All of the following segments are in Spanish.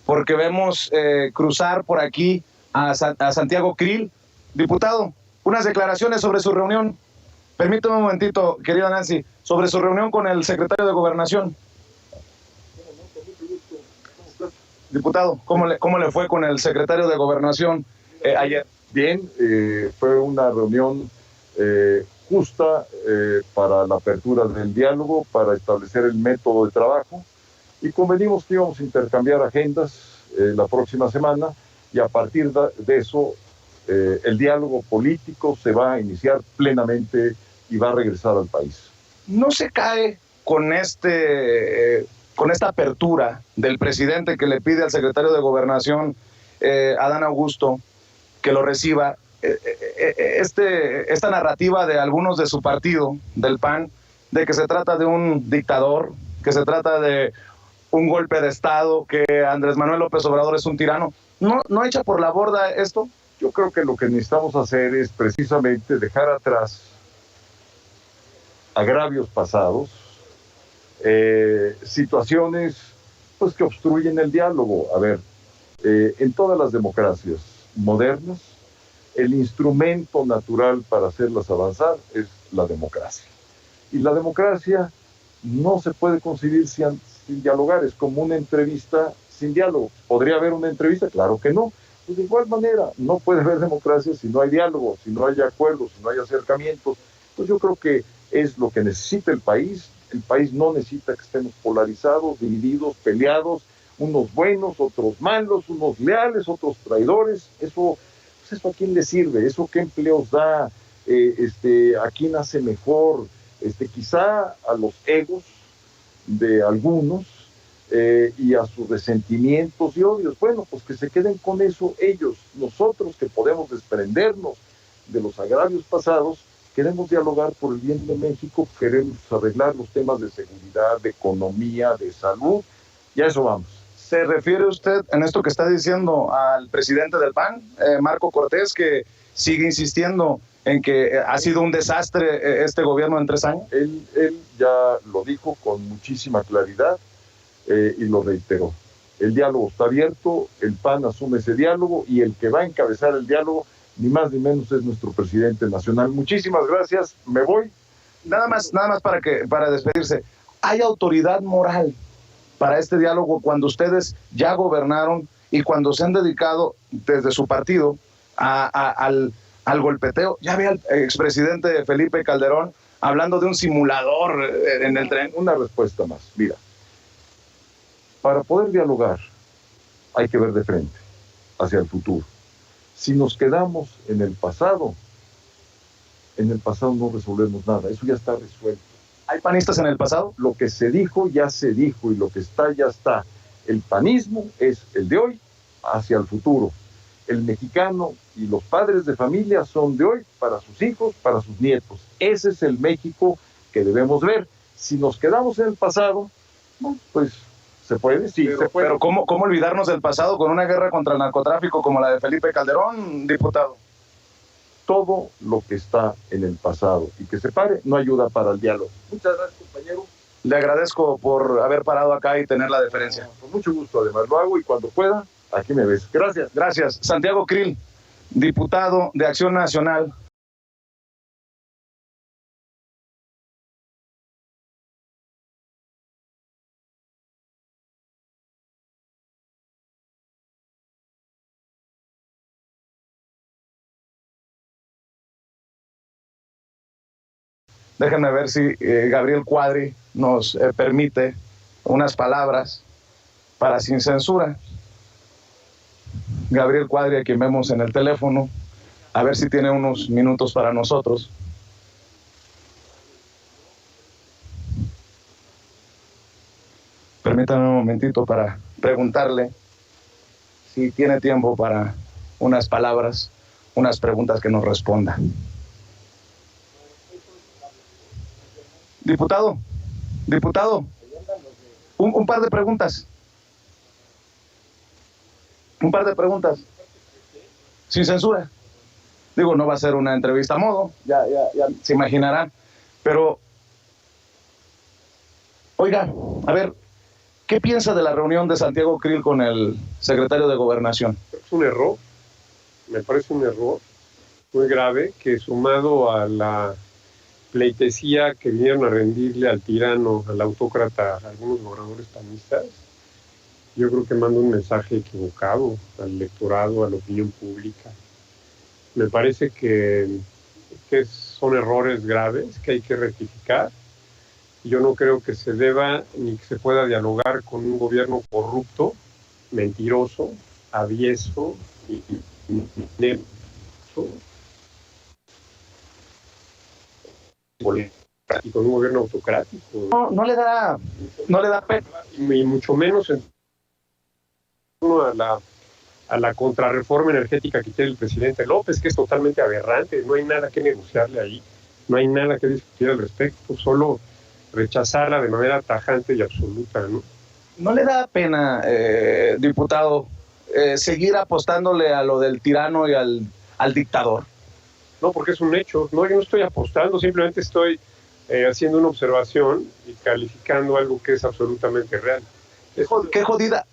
porque vemos cruzar por aquí a Santiago Krill. Diputado, unas declaraciones sobre su reunión. Permítame un momentito, querida Nancy, sobre su reunión con el secretario de Gobernación. Diputado, ¿cómo le fue con el secretario de Gobernación ayer? Bien, fue una reunión justa para la apertura del diálogo, para establecer el método de trabajo, y convenimos que íbamos a intercambiar agendas la próxima semana, y a partir de eso el diálogo político se va a iniciar plenamente y va a regresar al país. ¿No se cae con esta apertura del presidente que le pide al secretario de Gobernación, Adán Augusto, que lo reciba, esta narrativa de algunos de su partido, del PAN, de que se trata de un dictador, que se trata de un golpe de Estado, que Andrés Manuel López Obrador es un tirano? ¿No echa por la borda esto? Yo creo que lo que necesitamos hacer es precisamente dejar atrás agravios pasados, situaciones pues, que obstruyen el diálogo. A ver, en todas las democracias modernas, el instrumento natural para hacerlas avanzar es la democracia. Y la democracia no se puede concebir sin dialogar, es como una entrevista sin diálogo. ¿Podría haber una entrevista? Claro que no. Pues de igual manera, no puede haber democracia si no hay diálogo, si no hay acuerdos, si no hay acercamientos. Pues yo creo que es lo que necesita el país. El país no necesita que estemos polarizados, divididos, peleados, unos buenos, otros malos, unos leales, otros traidores. Eso, pues eso a quién le sirve, eso qué empleos da, a quién hace mejor, quizá a los egos de algunos y a sus resentimientos y odios. Bueno, pues que se queden con eso ellos. Nosotros, que podemos desprendernos de los agravios pasados, queremos dialogar por el bien de México, queremos arreglar los temas de seguridad, de economía, de salud, y a eso vamos. ¿Se refiere usted en esto que está diciendo al presidente del PAN, Marco Cortés, que sigue insistiendo en que ha sido un desastre este gobierno en 3 años? Él ya lo dijo con muchísima claridad y lo reiteró. El diálogo está abierto, el PAN asume ese diálogo, y el que va a encabezar el diálogo, ni más ni menos, es nuestro presidente nacional. Muchísimas gracias, me voy. Nada más para despedirse, ¿hay autoridad moral para este diálogo cuando ustedes ya gobernaron y cuando se han dedicado desde su partido al golpeteo? Ya ve al expresidente Felipe Calderón hablando de un simulador en el tren. Una respuesta más. Mira, para poder dialogar hay que ver de frente hacia el futuro. Si nos quedamos en el pasado no resolvemos nada. Eso ya está resuelto. ¿Hay panistas en el pasado? Lo que se dijo ya se dijo, y lo que está ya está. El panismo es el de hoy hacia el futuro. El mexicano y los padres de familia son de hoy para sus hijos, para sus nietos. Ese es el México que debemos ver. Si nos quedamos en el pasado, bueno, pues se puede, sí, se puede. Pero ¿cómo olvidarnos del pasado con una guerra contra el narcotráfico como la de Felipe Calderón, diputado? Todo lo que está en el pasado y que se pare no ayuda para el diálogo. Muchas gracias, compañero. Le agradezco por haber parado acá y tener la deferencia. Con mucho gusto, además lo hago, y cuando pueda, aquí me ves. Gracias. Gracias. Santiago Krill, diputado de Acción Nacional. Déjenme ver si Gabriel Cuadri nos permite unas palabras para Sin Censura. Gabriel Cuadri, a quien vemos en el teléfono, a ver si tiene unos minutos para nosotros. Permítanme un momentito para preguntarle si tiene tiempo para unas palabras, unas preguntas que nos responda. Diputado, un par de preguntas. Un par de preguntas. Sin censura. Digo, no va a ser una entrevista a modo, ya se imaginarán. Pero, oiga, a ver, ¿Qué piensa de la reunión de Santiago Krill con el secretario de Gobernación? Es un error, me parece un error muy grave, que sumado a la pleitesía que vinieron a rendirle al tirano, al autócrata, a algunos gobernadores panistas, yo creo que manda un mensaje equivocado al electorado, a la opinión pública. Me parece que son errores graves que hay que rectificar. Yo no creo que se deba ni que se pueda dialogar con un gobierno corrupto, mentiroso, avieso y con un gobierno autocrático. No le da pena. Y mucho menos en torno a la contrarreforma energética que quiere el presidente López, que es totalmente aberrante. No hay nada que negociarle ahí, no hay nada que discutir al respecto, solo rechazarla de manera tajante y absoluta, ¿no? ¿No le da pena, diputado, seguir apostándole a lo del tirano y al dictador? No, porque es un hecho. No, yo no estoy apostando, simplemente estoy haciendo una observación y calificando algo que es absolutamente real. Qué jodida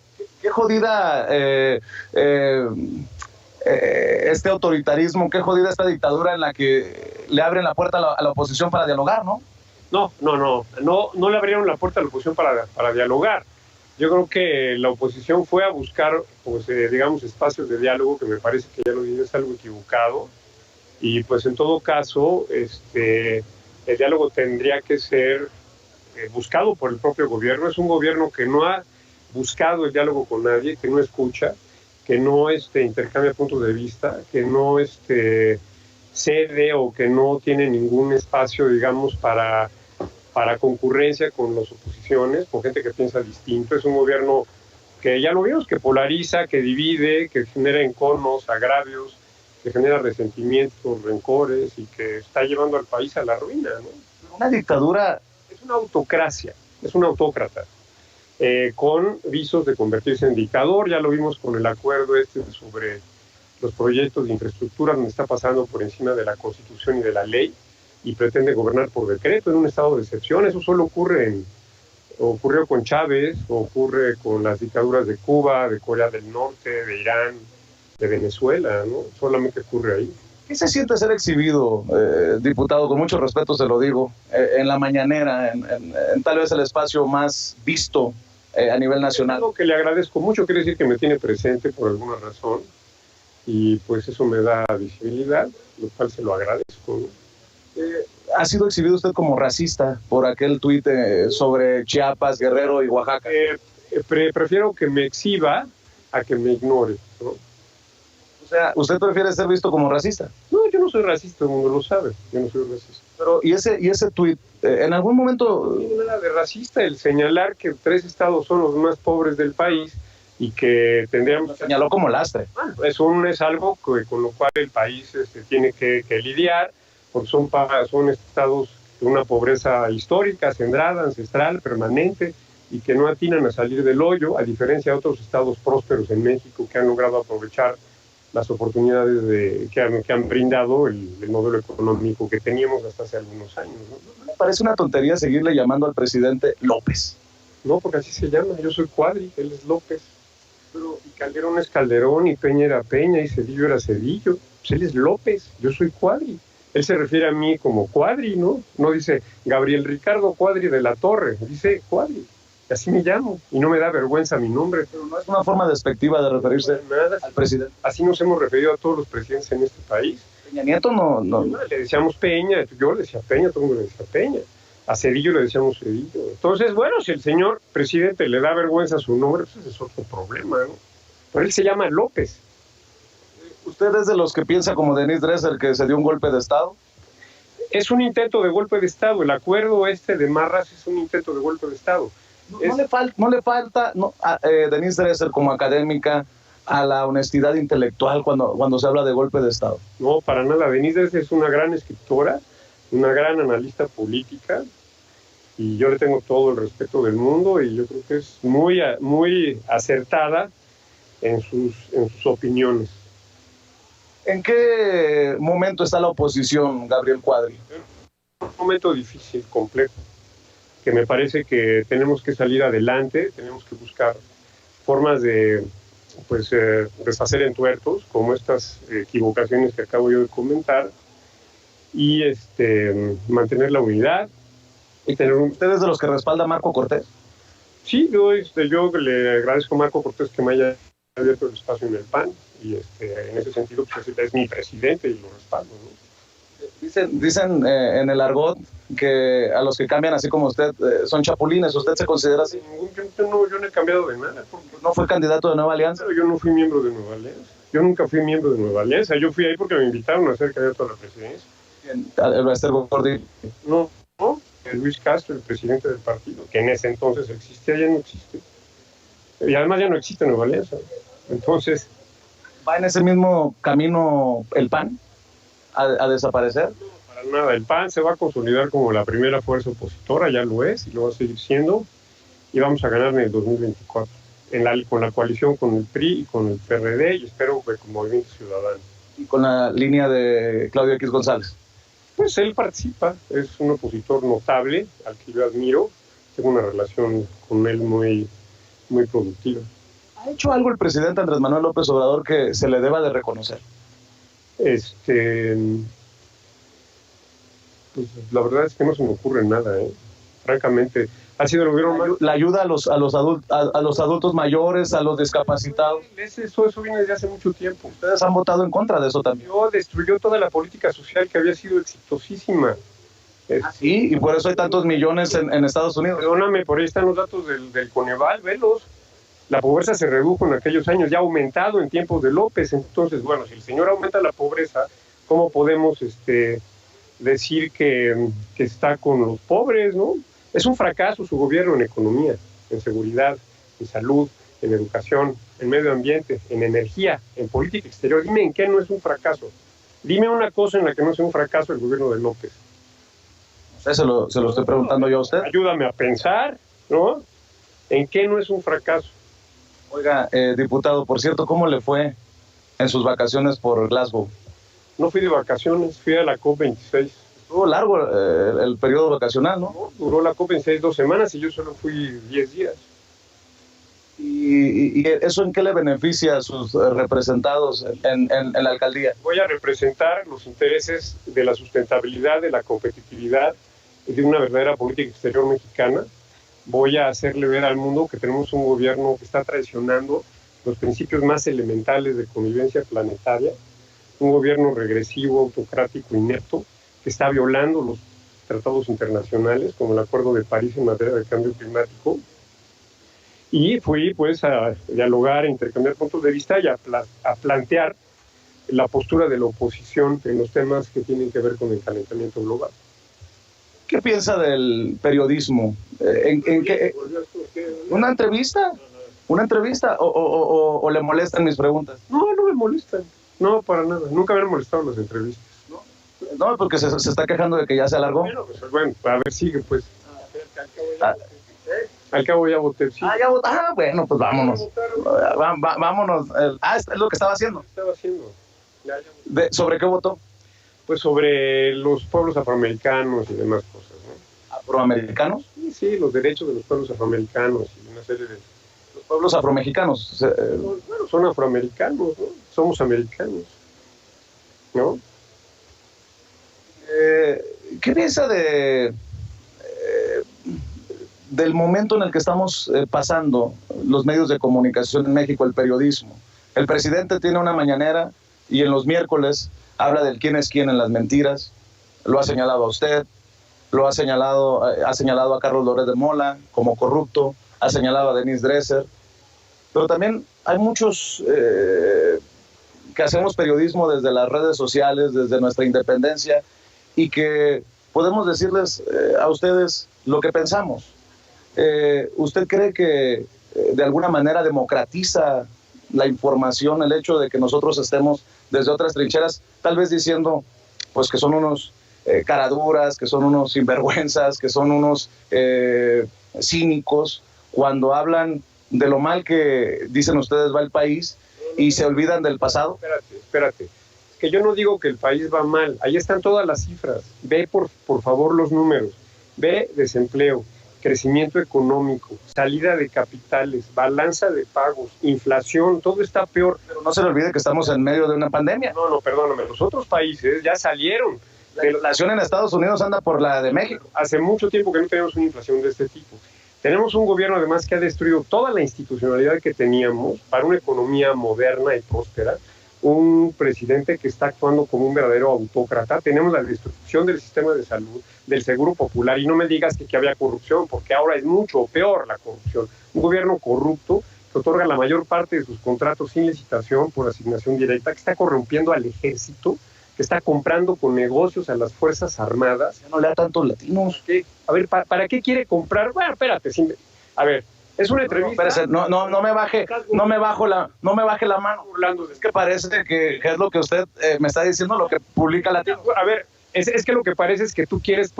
este autoritarismo, qué jodida esta dictadura en la que le abren la puerta a la oposición para dialogar, ¿no? No le abrieron la puerta a la oposición para dialogar. Yo creo que la oposición fue a buscar, pues, digamos, espacios de diálogo, que me parece que ya lo dije, es algo equivocado. Y pues en todo caso, el diálogo tendría que ser buscado por el propio gobierno. Es un gobierno que no ha buscado el diálogo con nadie, que no escucha, que no intercambia puntos de vista, que no cede o que no tiene ningún espacio, digamos, para concurrencia con las oposiciones, con gente que piensa distinto. Es un gobierno que ya lo vimos, que polariza, que divide, que genera enconos, agravios, que genera resentimientos, rencores y que está llevando al país a la ruina, ¿no? Una dictadura. Es una autocracia, es un autócrata, con visos de convertirse en dictador. Ya lo vimos con el acuerdo sobre los proyectos de infraestructura, donde está pasando por encima de la Constitución y de la ley y pretende gobernar por decreto en un estado de excepción. Eso solo ocurrió con Chávez, ocurre con las dictaduras de Cuba, de Corea del Norte, de Irán, de Venezuela, ¿no? Solamente ocurre ahí. ¿Qué se siente ser exhibido, diputado, con mucho respeto se lo digo, en la mañanera, en tal vez el espacio más visto a nivel nacional? Algo que le agradezco mucho, quiere decir que me tiene presente por alguna razón y pues eso me da visibilidad, lo cual se lo agradezco, ¿no? ¿Ha sido exhibido usted como racista por aquel tuit sobre Chiapas, Guerrero y Oaxaca? Prefiero que me exhiba a que me ignore, ¿no? O sea, ¿usted prefiere ser visto como racista? No, yo no soy racista, todo el mundo lo sabe, yo no soy racista. Pero, ¿y ese tuit, en algún momento? No tiene nada de racista el señalar que 3 estados son los más pobres del país y que tendríamos... Lo señaló como lastre. Bueno, es algo con lo cual el país tiene que lidiar, porque son estados de una pobreza histórica, centrada, ancestral, permanente, y que no atinan a salir del hoyo, a diferencia de otros estados prósperos en México que han logrado aprovechar las oportunidades que han brindado el modelo económico que teníamos hasta hace algunos años, ¿no? Me parece una tontería seguirle llamando al presidente López. No, porque así se llama, yo soy Cuadri, él es López. Pero y Calderón es Calderón, y Peña era Peña, y Cedillo era Cedillo. Pues él es López, yo soy Cuadri. Él se refiere a mí como Cuadri, ¿no? No dice Gabriel Ricardo Cuadri de la Torre, dice Cuadri. Así me llamo, y no me da vergüenza mi nombre. Pero no es una forma despectiva de referirse al presidente. Así nos hemos referido a todos los presidentes en este país. Peña Nieto no. Le decíamos Peña, yo le decía Peña, todo el mundo le decía Peña. A Cedillo le decíamos Cedillo. Entonces, bueno, si el señor presidente le da vergüenza su nombre, pues ese es otro problema, ¿no? Pero él se llama López. ¿Usted es de los que piensa como Denise Dresser que se dio un golpe de Estado? Es un intento de golpe de Estado. El acuerdo de Marras es un intento de golpe de Estado. No le falta a Denise Dresser como académica a la honestidad intelectual cuando se habla de golpe de Estado. No, para nada. Denise Dresser es una gran escritora, una gran analista política, y yo le tengo todo el respeto del mundo, y yo creo que es muy, muy acertada en sus opiniones. ¿En qué momento está la oposición, Gabriel Cuadri? Un momento difícil, complejo. que me parece que tenemos que salir adelante, tenemos que buscar formas de pues deshacer entuertos, como estas equivocaciones que acabo yo de comentar, y mantener la unidad y tener un... ¿Usted es de los que respalda a Marco Cortés? Sí, yo le agradezco a Marco Cortés que me haya abierto el espacio en el PAN, y en ese sentido pues, es mi presidente y lo respaldo, ¿no? Dicen en el argot que a los que cambian así como usted son chapulines. ¿Usted se considera así? Yo no he cambiado de nada. ¿No fue candidato de Nueva Alianza? Pero yo no fui miembro de Nueva Alianza. Yo nunca fui miembro de Nueva Alianza. Yo fui ahí porque me invitaron a ser candidato a la presidencia. ¿El Bester Gordillo? No, Luis Castro, el presidente del partido, que en ese entonces existía, ya no existe. Y además ya no existe Nueva Alianza. Entonces... ¿Va en ese mismo camino el PAN a desaparecer? No, para nada. El PAN se va a consolidar como la primera fuerza opositora, ya lo es, y lo va a seguir siendo, y vamos a ganar en el 2024, con la coalición con el PRI y con el PRD, y espero que con Movimiento Ciudadano. ¿Y con la línea de Claudio X González? Pues él participa, es un opositor notable, al que yo admiro, tengo una relación con él muy, muy productiva. ¿Ha hecho algo el presidente Andrés Manuel López Obrador que se le deba de reconocer? Pues la verdad es que no se me ocurre nada, francamente. Ha sido el gobierno más... ¿La ayuda a los adultos mayores, a los discapacitados? Eso viene desde hace mucho tiempo. Ustedes han votado en contra de eso también. Destruyó toda la política social que había sido exitosísima. Sí, y por eso hay tantos millones en Estados Unidos. Perdóname, por ahí están los datos del Coneval, velos. La pobreza se redujo en aquellos años, ya ha aumentado en tiempos de López. Entonces, bueno, si el señor aumenta la pobreza, ¿cómo podemos decir que está con los pobres, no? Es un fracaso su gobierno en economía, en seguridad, en salud, en educación, en medio ambiente, en energía, en política exterior. Dime en qué no es un fracaso. Dime una cosa en la que no sea un fracaso el gobierno de López. Se lo estoy preguntando yo a usted. Ayúdame a pensar, ¿no? ¿En qué no es un fracaso? Oiga, diputado, por cierto, ¿cómo le fue en sus vacaciones por Glasgow? No fui de vacaciones, fui a la COP26. Estuvo largo el periodo vacacional, ¿no? No, duró la COP26 2 semanas y yo solo fui 10 días. ¿Y eso en qué le beneficia a sus representados en la alcaldía? Voy a representar los intereses de la sustentabilidad, de la competitividad y de una verdadera política exterior mexicana. Voy a hacerle ver al mundo que tenemos un gobierno que está traicionando los principios más elementales de convivencia planetaria, un gobierno regresivo, autocrático, inepto, que está violando los tratados internacionales, como el Acuerdo de París en materia de cambio climático. Y fui pues a dialogar, a intercambiar puntos de vista y a plantear la postura de la oposición en los temas que tienen que ver con el calentamiento global. ¿Qué piensa del periodismo? ¿Una entrevista? ¿Una entrevista? ¿O le molestan mis preguntas? No, no me molestan. No, para nada. Nunca me han molestado las entrevistas. No, porque se está quejando de que ya se alargó. Bueno, a ver, sigue pues. Al cabo ya voté. Sí. Ya voté. Bueno, pues vámonos. Vámonos. Es lo que estaba haciendo. Ya. ¿Sobre qué votó? Pues sobre los pueblos afroamericanos y demás cosas, ¿no? ¿Afroamericanos? Sí, los derechos de los pueblos afroamericanos y una serie de... Los pueblos afromexicanos. Bueno, son afroamericanos, ¿no? Somos americanos, ¿no? ¿Qué piensa del momento en el que estamos pasando los medios de comunicación en México, el periodismo? El presidente tiene una mañanera y en los miércoles habla del quién es quién en las mentiras. Lo ha señalado a usted, ha señalado a Carlos Loret de Mola como corrupto, ha señalado a Denise Dresser, pero también hay muchos que hacemos periodismo desde las redes sociales, desde nuestra independencia, y que podemos decirles a ustedes lo que pensamos. ¿Usted cree que de alguna manera democratiza la información el hecho de que nosotros estemos desde otras trincheras, tal vez diciendo pues que son unos caraduras, que son unos sinvergüenzas, que son unos cínicos, cuando hablan de lo mal que dicen ustedes va el país y se olvidan del pasado? Espérate. Es que yo no digo que el país va mal. Ahí están todas las cifras. Ve por favor los números. Ve desempleo. crecimiento económico, salida de capitales, balanza de pagos, inflación, todo está peor. Pero no se le olvide que estamos en medio de una pandemia. No, perdóname, los otros países ya salieron. La inflación en Estados Unidos anda por la de México. Hace mucho tiempo que no tenemos una inflación de este tipo. Tenemos un gobierno además que ha destruido toda la institucionalidad que teníamos para una economía moderna y próspera, un presidente que está actuando como un verdadero autócrata. Tenemos la destrucción del sistema de salud, del seguro popular, y no me digas que había corrupción, porque ahora es mucho peor la corrupción. Un gobierno corrupto que otorga la mayor parte de sus contratos sin licitación por asignación directa, que está corrompiendo al ejército, que está comprando con negocios a las Fuerzas Armadas. Ya no le da tantos latinos. A ver, ¿para qué quiere comprar? Bueno, espérate, a ver, es una entrevista. No me baje la mano. Es que parece que es lo que usted me está diciendo, lo que publica Latino. A ver, es que lo que parece es que tú quieres,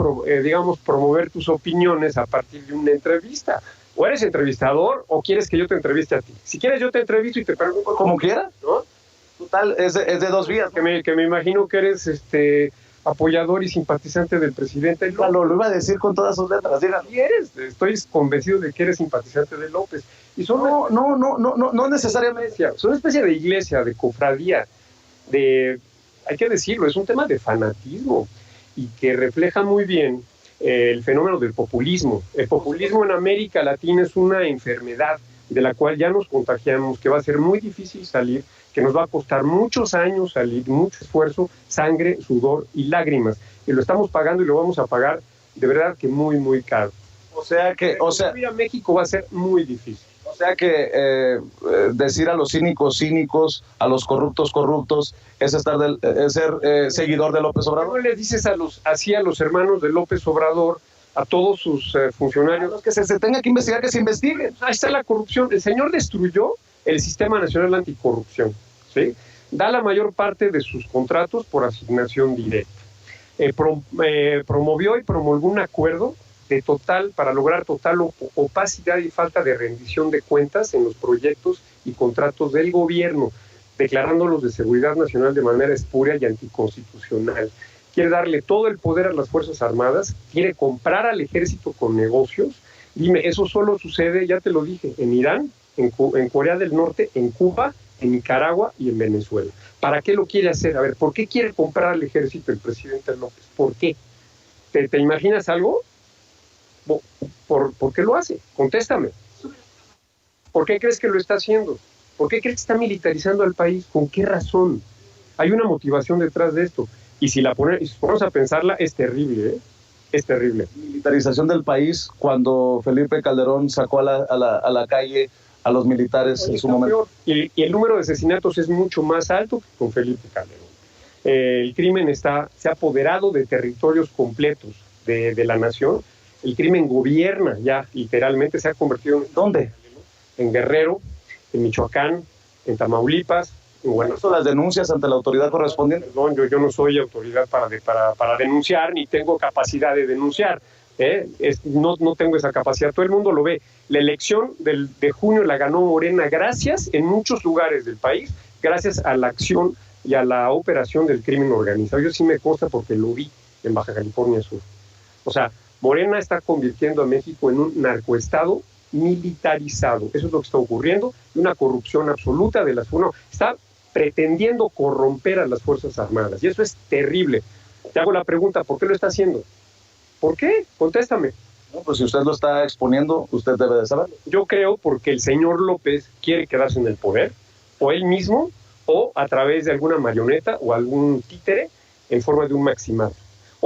digamos, promover tus opiniones a partir de una entrevista. O eres entrevistador o quieres que yo te entreviste a ti. Si quieres yo te entrevisto y te pregunto. Como quieras, ¿no? Total, es de dos vías. Que me imagino que eres apoyador y simpatizante del presidente López. Lo iba a decir con todas sus letras, dígalo. Y estoy convencido de que eres simpatizante de López. Y son no necesariamente. Son una especie de iglesia, de cofradía, hay que decirlo, es un tema de fanatismo y que refleja muy bien el fenómeno del populismo. El populismo en América Latina es una enfermedad de la cual ya nos contagiamos, que va a ser muy difícil salir, que nos va a costar muchos años salir, mucho esfuerzo, sangre, sudor y lágrimas. Y lo estamos pagando y lo vamos a pagar de verdad que muy, muy caro. Ir a México va a ser muy difícil. O sea que decir a los cínicos, a los corruptos, es ser seguidor de López Obrador. ¿Cómo le dices así a los hermanos de López Obrador, a todos sus funcionarios? Los que se tenga que investigar, que se investigue. Ahí está la corrupción. El señor destruyó el Sistema Nacional Anticorrupción, ¿sí? Da la mayor parte de sus contratos por asignación directa. Promovió y promulgó un acuerdo para lograr total opacidad y falta de rendición de cuentas en los proyectos y contratos del gobierno, declarándolos de seguridad nacional de manera espuria y anticonstitucional. Quiere darle todo el poder a las Fuerzas Armadas, quiere comprar al ejército con negocios. Dime, eso solo sucede, ya te lo dije, en Irán, en Corea del Norte, en Cuba, en Nicaragua y en Venezuela. ¿Para qué lo quiere hacer? A ver, ¿por qué quiere comprar al ejército el presidente López? ¿Por qué? ¿Te imaginas algo? ¿Por qué lo hace? Contéstame. ¿Por qué crees que lo está haciendo? ¿Por qué crees que está militarizando al país? ¿Con qué razón? Hay una motivación detrás de esto. Y si ponemos a pensarla, es terrible, ¿eh? Es terrible. Militarización del país cuando Felipe Calderón sacó a la calle a los militares en su momento. Y el número de asesinatos es mucho más alto que con Felipe Calderón. El crimen se ha apoderado de territorios completos de la nación. El crimen gobierna ya, literalmente se ha convertido en... ¿Dónde? En Guerrero, en Michoacán, en Tamaulipas, en Guanajuato. Las denuncias ante la autoridad correspondiente. Perdón, yo no soy autoridad para denunciar, ni tengo capacidad de denunciar. No tengo esa capacidad, todo el mundo lo ve. La elección de junio la ganó Morena gracias, en muchos lugares del país, gracias a la acción y a la operación del crimen organizado. Yo sí me consta porque lo vi en Baja California Sur. O sea, Morena está convirtiendo a México en un narcoestado militarizado. Eso es lo que está ocurriendo, una corrupción absoluta de está pretendiendo corromper a las Fuerzas Armadas, y eso es terrible. Te hago la pregunta, ¿por qué lo está haciendo? ¿Por qué? Contéstame. No, pues si usted lo está exponiendo, usted debe de saberlo. Yo creo porque el señor López quiere quedarse en el poder, o él mismo, o a través de alguna marioneta o algún títere en forma de un maximado.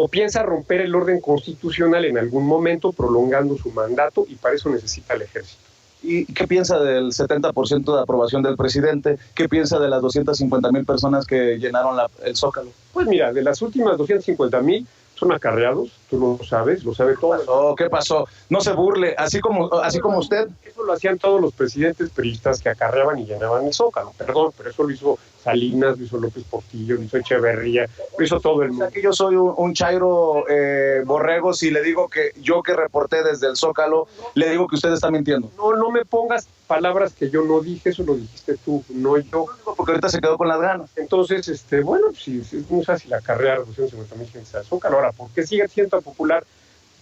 O piensa romper el orden constitucional en algún momento, prolongando su mandato, y para eso necesita el ejército. ¿Y qué piensa del 70% de aprobación del presidente? ¿Qué piensa de las 250,000 personas que llenaron el Zócalo? Pues mira, de las últimas 250,000 son acarreados, tú lo sabes, lo sabe todo. ¿Qué pasó? No se burle, así como usted. Eso lo hacían todos los presidentes priistas que acarreaban y llenaban el Zócalo, perdón, pero eso lo hizo Salinas, lo hizo López Portillo, lo hizo Echeverría, lo hizo todo el mundo. O sea que yo soy un chairo borrego si le digo que yo que reporté desde el Zócalo, le digo que usted está mintiendo. No me pongas palabras que yo no dije, eso lo dijiste tú, no yo. Porque ahorita se quedó con las ganas. Entonces, bueno, sí, es muy fácil acarrear 250,000 gente al Zócalo. Ahora, ¿por qué sigue siendo popular?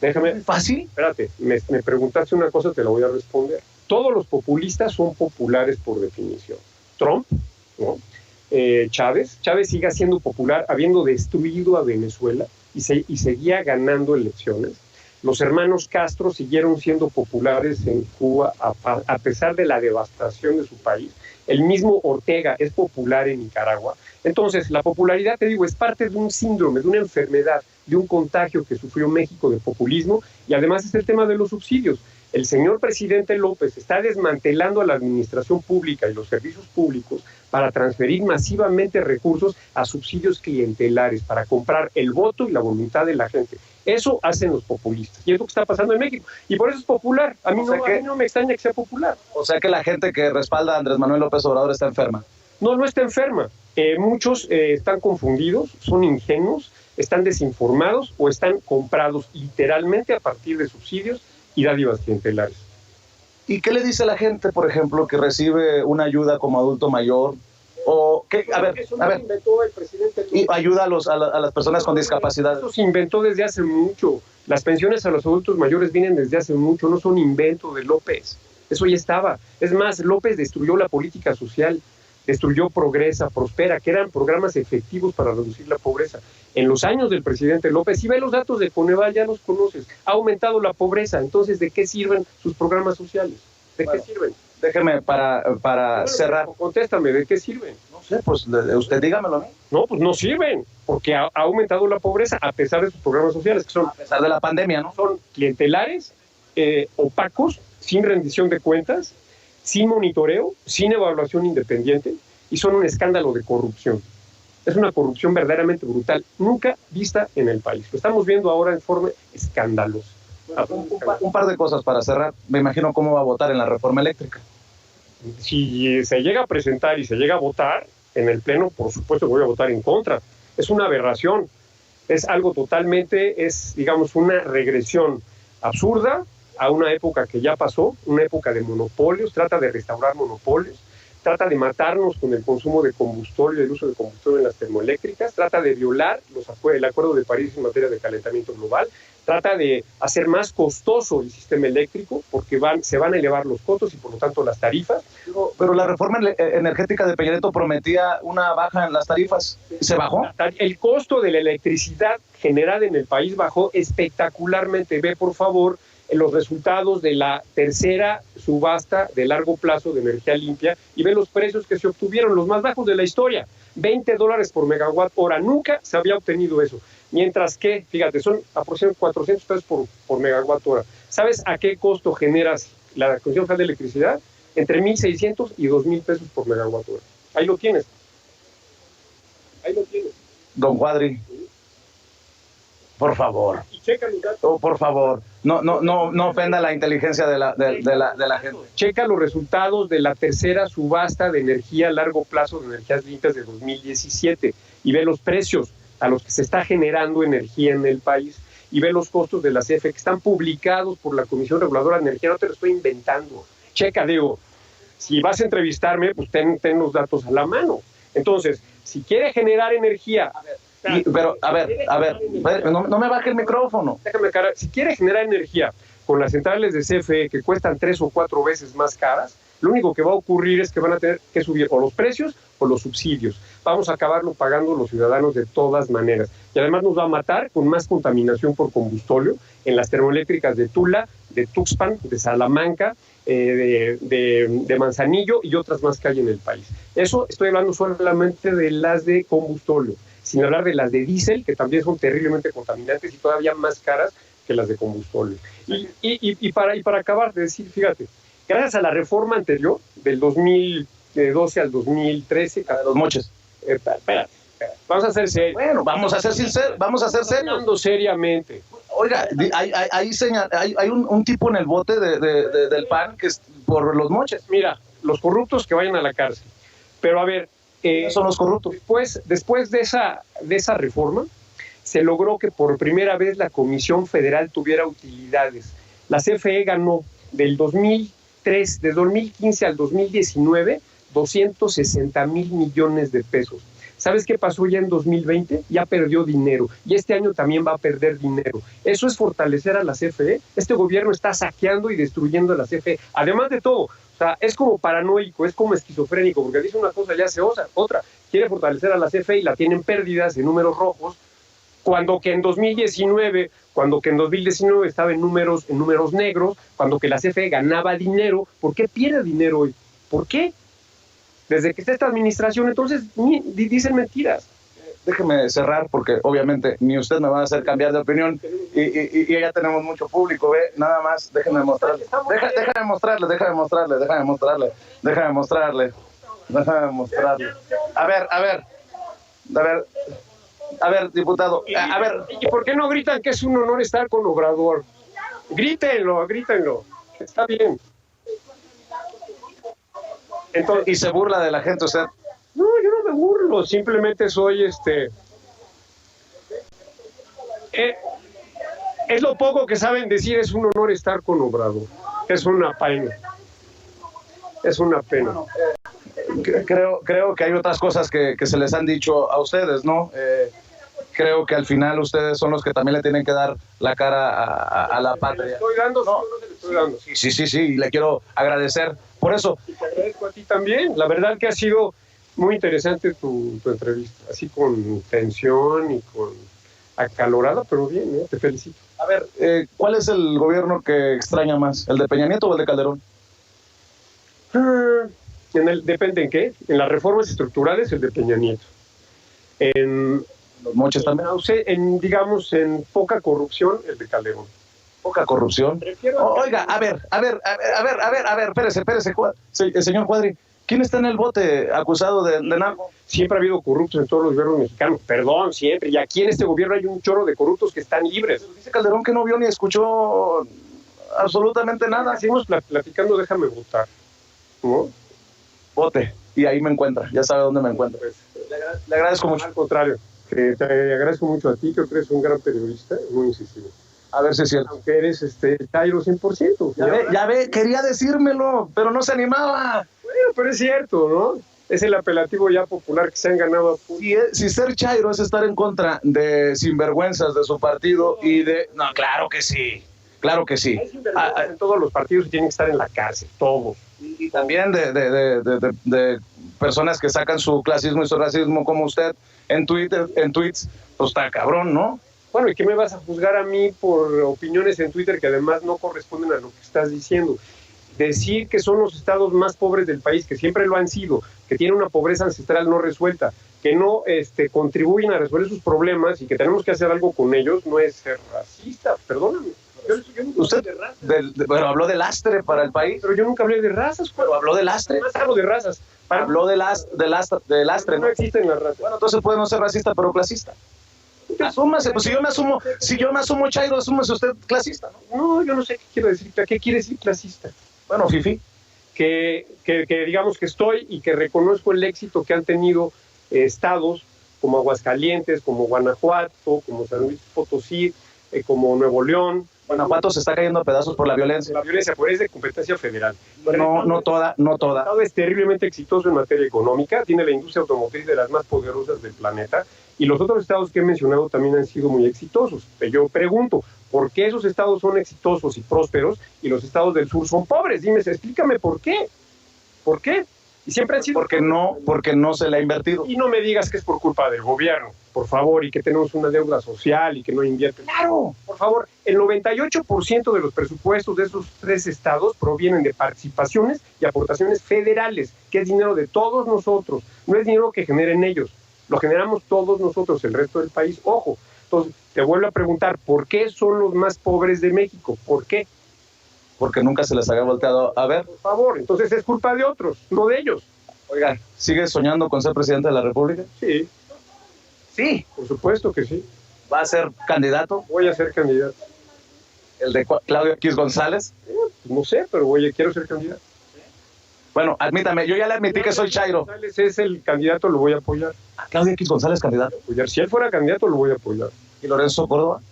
Déjame. ¿Fácil? Espérate, me preguntaste una cosa, te la voy a responder. Todos los populistas son populares por definición. Trump, ¿no? Chávez sigue siendo popular habiendo destruido a Venezuela y seguía ganando elecciones. Los hermanos Castro siguieron siendo populares en Cuba a pesar de la devastación de su país. El mismo Ortega es popular en Nicaragua. Entonces, la popularidad, te digo, es parte de un síndrome, de una enfermedad, de un contagio que sufrió México de populismo, y además es el tema de los subsidios. El señor presidente López está desmantelando a la administración pública y los servicios públicos para transferir masivamente recursos a subsidios clientelares, para comprar el voto y la voluntad de la gente. Eso hacen los populistas, y es lo que está pasando en México. Y por eso es popular. A mí no me extraña que sea popular. O sea que la gente que respalda a Andrés Manuel López Obrador está enferma. No está enferma. Muchos están confundidos, son ingenuos, están desinformados o están comprados literalmente a partir de subsidios y dádivas clientelares. ¿Y qué le dice la gente, por ejemplo, que recibe una ayuda como adulto mayor? O qué, Eso lo inventó el presidente López. Y ayuda a las personas con discapacidad. Eso se inventó desde hace mucho. Las pensiones a los adultos mayores vienen desde hace mucho, no son invento de López. Eso ya estaba. Es más, López destruyó la política social, destruyó Progresa, Prospera, que eran programas efectivos para reducir la pobreza. En los años del presidente López, si ve los datos de Coneval, ya los conoces, ha aumentado la pobreza. Entonces, ¿de qué sirven sus programas sociales? ¿De qué sirven? Déjeme para cerrar. Contéstame, ¿de qué sirven? No sé, pues usted dígamelo a mí. No, pues no sirven, porque ha aumentado la pobreza a pesar de sus programas sociales, que son, a pesar de la pandemia, ¿no? Son clientelares, opacos, sin rendición de cuentas, sin monitoreo, sin evaluación independiente, y son un escándalo de corrupción. Es una corrupción verdaderamente brutal, nunca vista en el país. Lo estamos viendo ahora en forma escandalosa. Un par de cosas para cerrar. Me imagino cómo va a votar en la reforma eléctrica. Si se llega a presentar y se llega a votar en el Pleno, por supuesto que voy a votar en contra. Es una aberración. Es algo totalmente, digamos, una regresión absurda a una época que ya pasó, una época de monopolios, trata de restaurar monopolios, trata de matarnos con el consumo de combustible y el uso de combustible en las termoeléctricas, trata de violar el Acuerdo de París en materia de calentamiento global, trata de hacer más costoso el sistema eléctrico porque se van a elevar los costos y por lo tanto las tarifas. Pero la reforma energética de Peña Nieto prometía una baja en las tarifas. ¿Se bajó? El costo de la electricidad generada en el país bajó espectacularmente. Ve, por favor, los resultados de la tercera subasta de largo plazo de energía limpia y ve los precios que se obtuvieron, los más bajos de la historia, $20 por megawatt hora. Nunca se había obtenido eso. Mientras que, fíjate, son aproximadamente $400 por megawatt hora. ¿Sabes a qué costo generas la Comisión Federal de Electricidad? Entre $1,600 y $2,000 por megawatt hora. Ahí lo tienes. Don Cuadri, por favor. Y checa los datos. Oh, por favor, no ofenda la inteligencia de la gente. Checa los resultados de la tercera subasta de energía a largo plazo de energías limpias de 2017 y ve los precios a los que se está generando energía en el país y ve los costos de la CFE que están publicados por la Comisión Reguladora de Energía. No te lo estoy inventando. Checa, Diego. Si vas a entrevistarme, pues ten los datos a la mano. Entonces, si quiere generar energía... Pero, a ver, no me baje el micrófono. Déjame, cara. Si quiere generar energía con las centrales de CFE que cuestan 3 o 4 veces más caras, lo único que va a ocurrir es que van a tener que subir o los precios o los subsidios. Vamos a acabarlo pagando los ciudadanos de todas maneras. Y además nos va a matar con más contaminación por combustóleo en las termoeléctricas de Tula, de Tuxpan, de Salamanca, de Manzanillo y otras más que hay en el país. Eso estoy hablando solamente de las de combustóleo, sin hablar de las de diésel, que también son terriblemente contaminantes y todavía más caras que las de combustóleo. Y para acabar de decir, fíjate, gracias a la reforma anterior, del 2012 al 2013... Los moches. Espérate. Vamos a ser serios. Bueno, vamos a ser serios. Hablando seriamente. Oiga, hay un tipo en el bote del PAN que es por los moches. Mira, los corruptos que vayan a la cárcel. Pero a ver... son los corruptos. Después de esa reforma, se logró que por primera vez la Comisión Federal tuviera utilidades. La CFE ganó del 2015 al 2019 $260,000 millones. ¿Sabes qué pasó ya en 2020? Ya perdió dinero y este año también va a perder dinero. Eso es fortalecer a la CFE. Este gobierno está saqueando y destruyendo a la CFE. Además de todo, o sea, es como paranoico, es como esquizofrénico, porque dice una cosa y hace otra. Quiere fortalecer a la CFE y la tienen pérdidas en números rojos, cuando que en 2019 estaba en números negros, cuando que la CFE ganaba dinero. ¿Por qué pierde dinero hoy? ¿Por qué? Desde que está esta administración, entonces dicen mentiras. Déjeme cerrar porque obviamente ni usted me va a hacer cambiar de opinión y ya tenemos mucho público, ve, nada más, déjeme mostrarle. Déjame mostrarle. A ver, diputado, a ver. ¿Y por qué no gritan que es un honor estar con Obrador? Grítenlo. Está bien. Entonces, ¿y se burla de la gente usted? No, yo no me burlo, simplemente soy es lo poco que saben decir, es un honor estar con Obrador. Es una pena. Creo que hay otras cosas que se les han dicho a ustedes, ¿no? Creo que al final ustedes son los que también le tienen que dar la cara a la patria. ¿Le estoy dando? No, ¿Sí o no se le estoy dando? Sí, y le quiero agradecer por eso. Y te agradezco a ti también. La verdad que ha sido muy interesante tu entrevista, así con tensión y con acalorada, pero bien, te felicito. A ver, ¿cuál es el gobierno que extraña más? ¿El de Peña Nieto o el de Calderón? Depende en qué. En las reformas estructurales, el de Peña Nieto. En los moches también. Digamos, en poca corrupción, el de Calderón. Poca corrupción. Oiga, a ver, espérese, señor Cuadri, ¿quién está en el bote acusado de narco? Siempre ha habido corruptos en todos los gobiernos mexicanos, perdón, siempre, y aquí en este gobierno hay un chorro de corruptos que están libres. Pero dice Calderón que no vio ni escuchó absolutamente nada. Seguimos platicando, déjame votar, ¿no? Vote, y ahí me encuentra, ya sabe dónde me encuentra. Pues, le agradezco mucho. Al contrario, te agradezco mucho a ti, creo que eres un gran periodista, muy incisivo. A ver si es cierto. Aunque eres Chairo 100%. Ya ve, quería decírmelo, pero no se animaba. Bueno, pero es cierto, ¿no? Es el apelativo ya popular que se han ganado a punto. Si ser Chairo es estar en contra de sinvergüenzas de su partido y de... No, claro que sí. Hay sinvergüenzas en todos los partidos y tienen que estar en la cárcel, todos. Y también de personas que sacan su clasismo y su racismo como usted en tweets, pues está cabrón, ¿no? Bueno, ¿y qué me vas a juzgar a mí por opiniones en Twitter que además no corresponden a lo que estás diciendo? Decir que son los estados más pobres del país, que siempre lo han sido, que tienen una pobreza ancestral no resuelta, que no contribuyen a resolver sus problemas y que tenemos que hacer algo con ellos, no es ser racista, perdóname. Yo nunca usted hablé de razas. Bueno, habló de lastre para el país. Pero yo nunca hablé de razas. Pero habló de lastre. Más hablo de razas. Habló de lastre. No existen las razas. Bueno, entonces puede no ser racista, pero clasista. Asúmase, pues si yo me asumo Chairo, asúmase usted clasista, ¿no? No, yo no sé qué quiero decir. ¿Qué quiere decir clasista? Bueno, fifi. Que digamos que estoy y que reconozco el éxito que han tenido estados como Aguascalientes, como Guanajuato, como San Luis Potosí, como Nuevo León. Guanajuato se está cayendo a pedazos por la violencia. La violencia, pues es de competencia federal. No toda. El Estado es terriblemente exitoso en materia económica, tiene la industria automotriz de las más poderosas del planeta, y los otros estados que he mencionado también han sido muy exitosos. Yo pregunto, ¿por qué esos estados son exitosos y prósperos y los estados del sur son pobres? Dime, explícame por qué. ¿Por qué? Y siempre han sido... Porque no se le ha invertido. Y no me digas que es por culpa del gobierno, por favor, y que tenemos una deuda social y que no invierte. ¡Claro! Por favor, el 98% de los presupuestos de esos tres estados provienen de participaciones y aportaciones federales, que es dinero de todos nosotros, no es dinero que generen ellos, lo generamos todos nosotros, el resto del país. Ojo, entonces te vuelvo a preguntar, ¿por qué son los más pobres de México? ¿Por qué? Porque nunca se les había volteado a ver. Por favor, entonces es culpa de otros, no de ellos. Oigan, ¿sigue soñando con ser presidente de la República? Sí. Sí. Por supuesto que sí. ¿Va a ser candidato? Voy a ser candidato. ¿El de Claudio X González? No sé, pero quiero ser candidato. Bueno, admítame, yo ya le admití que soy Chairo. González es el candidato, lo voy a apoyar. ¿Claudio X González candidato? Si él fuera candidato, lo voy a apoyar. ¿Y Lorenzo Córdoba?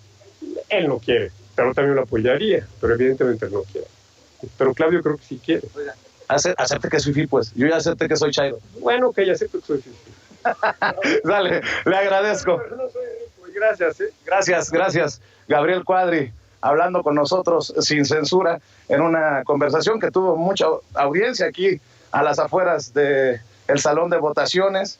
Él no quiere, pero también lo apoyaría, pero evidentemente él no quiere. Pero Claudio creo que sí quiere. Acepte que soy FIFI, pues. Yo ya acepté que soy Chairo. Bueno, que ya acepto que soy FIFI. Dale, le agradezco. Gracias. Gracias. Gabriel Cuadri, hablando con nosotros sin censura en una conversación que tuvo mucha audiencia aquí a las afueras del salón de votaciones.